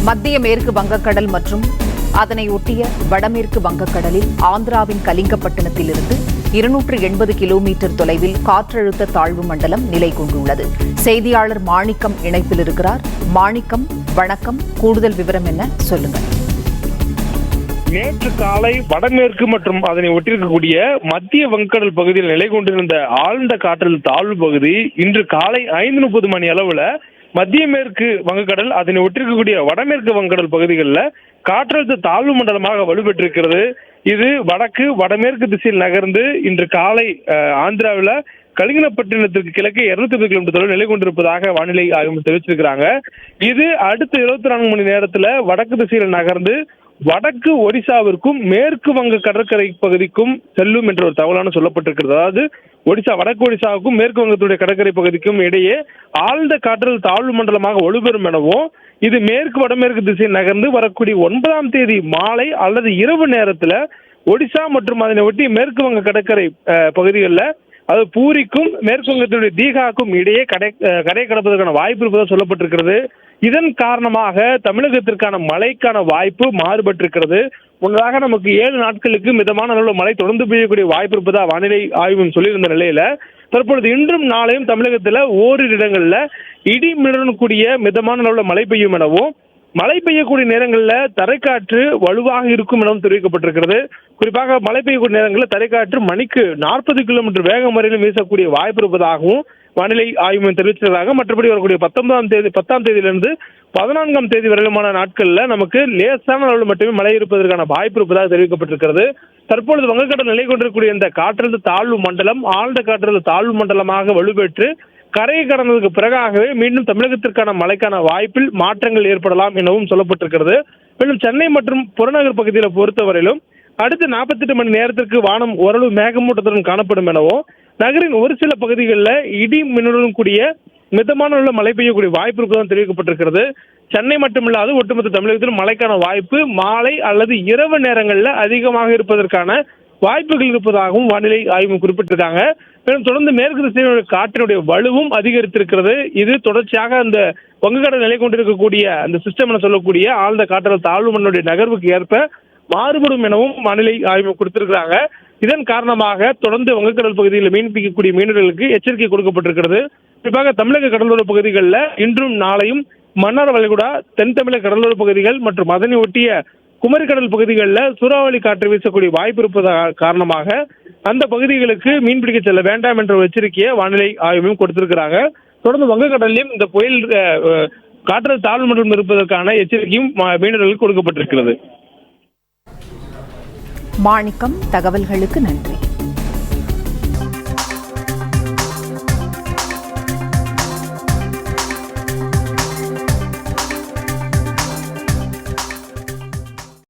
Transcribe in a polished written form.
மத்திய மேற்கு வங்கக்கடல் மற்றும் அதனை ஒட்டிய வடமேற்கு வங்கக்கடலில் ஆந்திராவின் கலிங்கப்பட்டினத்திலிருந்து 280 கிலோமீட்டர் தொலைவில் காற்றழுத்த தாழ்வு மண்டலம் நிலை கொண்டுள்ளது. செய்தியாளர் மாணிக்கம் இணைப்பில் இருக்கிறார். மாணிக்கம், வணக்கம். கூடுதல் விவரம் என்ன, சொல்லுங்கள். நேற்று காலை வடமேற்கு மற்றும் அதனை ஒட்டியிருக்கக்கூடிய மத்திய வங்கக்கடல் பகுதியில் நிலை கொண்டிருந்த ஆழ்ந்த காற்றழுத்த தாழ்வு பகுதி இன்று காலை 5:30 மணி அளவுல மத்திய மேற்கு வங்கக்கடல் அதனை ஒட்டிருக்கக்கூடிய வடமேற்கு வங்கக்கடல் பகுதிகளில் காற்றழுத்த தாழ்வு மண்டலமாக வலுப்பெற்றிருக்கிறது. இது வடமேற்கு திசையில் நகர்ந்து இன்று காலை ஆந்திராவில் கலிங்கப்பட்டினத்திற்கு கிழக்கே 250 கிலோமீட்டர் தொலைவில் நிலை கொண்டிருப்பதாக வானிலை ஆய்வு தெரிவிச்சிருக்கிறாங்க. இது அடுத்த 24 மணி நேரத்தில் வடக்கு திசையில் நகர்ந்து வடக்கு ஒடிசாவிற்கும் மேற்கு வங்க கடற்கரை பகுதிக்கும் செல்லும் என்ற ஒரு தகவலான சொல்லப்பட்டிருக்கிறது. அதாவது வடக்கு ஒடிசாவுக்கும் மேற்கு வங்கத்துடைய கடற்கரை பகுதிக்கும் இடையே ஆழ்ந்த காற்றழுத்த தாழ்வு மண்டலமாக வலுப்பெறும் எனவும், இது மேற்கு வடமேற்கு திசையில் நகர்ந்து வரக்கூடிய 9ஆம் தேதி மாலை அல்லது இரவு நேரத்தில் ஒடிசா மற்றும் அதனை ஒட்டி மேற்கு வங்க கடற்கரை பகுதிகளில், அது பூரிக்கும் மேற்கு வங்கத்தினுடைய தீகாக்கும் இடையே கரை கடப்பதற்கான வாய்ப்பு இருப்பதாக சொல்லப்பட்டிருக்கிறது. இதன் காரணமாக தமிழகத்திற்கான மழைக்கான வாய்ப்பு மாறுபட்டிருக்கிறது. முன்னதாக நமக்கு 7 நாட்களுக்கு மிதமான அளவில் மழை தொடர்ந்து பெய்யக்கூடிய வாய்ப்பு இருப்பதாக வானிலை ஆய்வு சொல்லியிருந்த நிலையில தற்பொழுது இன்றும் நாளையும் தமிழகத்தில் ஓரிரு இடங்கள்ல இடி மின்னலுடன் கூடிய மிதமான அளவில் மழை பெய்யும் எனவும், மழை பெய்யக்கூடிய நேரங்களில் தரைக்காற்று வலுவாக இருக்கும் எனவும் தெரிவிக்கப்பட்டிருக்கிறது. குறிப்பாக மழை பெய்யக்கூடிய நேரங்களில் தரைக்காற்று மணிக்கு 40 கிலோமீட்டர் வேகம் வரையிலும் வீசக்கூடிய வாய்ப்பு இருப்பதாகவும் வானிலை ஆய்வு தெரிவித்ததாக. மற்றபடி வரக்கூடிய 10ஆம் தேதியிலிருந்து 14ஆம் தேதி வரையிலுமான நாட்களில் நமக்கு லேசான அளவில் மட்டுமே மழை இருப்பதற்கான வாய்ப்பு இருப்பதாக தெரிவிக்கப்பட்டிருக்கிறது. தற்பொழுது வங்கக்கடல் நிலை கொண்டிருக்கக்கூடிய இந்த காற்றழுத்த தாழ்வு மண்டலம் ஆழ்ந்த காற்றழுத்த தாழ்வு மண்டலமாக வலுப்பெற்று கரையை கடந்ததுக்கு பிறகாகவே மீண்டும் தமிழகத்திற்கான மழைக்கான வாய்ப்பில் மாற்றங்கள் ஏற்படலாம் எனவும் சொல்லப்பட்டிருக்கிறது. மேலும் சென்னை மற்றும் புறநகர் பகுதிகளை பொறுத்தவரையிலும் அடுத்த 48 மணி நேரத்திற்கு வானம் ஓரளவு மேகமூட்டத்துடன் காணப்படும் எனவும், நகரின் ஒரு சில பகுதிகளில் இடி மின்னலுடன் கூடிய மிதமான அளவில் மழை பெய்யக்கூடிய வாய்ப்பு இருப்பதாக தெரிவிக்கப்பட்டிருக்கிறது. சென்னை மட்டுமில்லாது ஒட்டுமொத்த தமிழகத்தில் மழைக்கான வாய்ப்பு மாலை அல்லது இரவு நேரங்களில் அதிகமாக இருப்பதற்கான வாய்ப்புகள் இருப்பதாகவும் வானிலை ஆய்வு குறிப்பிட்டிருக்காங்க. மேலும் தொடர்ந்து மேற்கு திசையினுடைய காற்றினுடைய வலுவும் அதிகரித்திருக்கிறது. இது தொடர்ச்சியாக அந்த வங்கக்கடல் நிலை கொண்டிருக்கக்கூடிய அந்த சிஸ்டம் என சொல்லக்கூடிய ஆழ்ந்த காற்றழுத்த தாழ்வு மண்டலத்தினுடைய நகர்வுக்கு ஏற்ப மாறுபடும் எனவும் வானிலை ஆய்வு கொடுத்திருக்கிறாங்க. இதன் காரணமாக தொடர்ந்து வங்கக்கடல் பகுதியில் மீன் பிடிக்கக்கூடிய மீனவர்களுக்கு எச்சரிக்கை கொடுக்கப்பட்டிருக்கிறது. குறிப்பாக தமிழக கடலோர பகுதிகளில் இன்றும் நாளையும் மன்னார் வளைகுடா, தென் தமிழக கடலோர பகுதிகள் மற்றும் அதனை ஒட்டிய குமரிக்கடல் பகுதிகளில் சூறாவளி காற்று வீசக்கூடிய வாய்ப்பு இருப்பதாக காரணமாக அந்த பகுதிகளுக்கு மீன்பிடிக்க செல்ல வேண்டாம் என்ற ஒரு எச்சரிக்கையை வானிலை ஆய்வும் கொடுத்திருக்கிறாங்க. தொடர்ந்து வங்கக்கடலிலும் இந்த புயல் காற்றழுத்த தாழ்வு மண்டலம் இருப்பதற்கான எச்சரிக்கையும் மீனவர்களுக்கு கொடுக்கப்பட்டிருக்கிறது. மாணிக்கம், தகவல்களுக்கு நன்றி.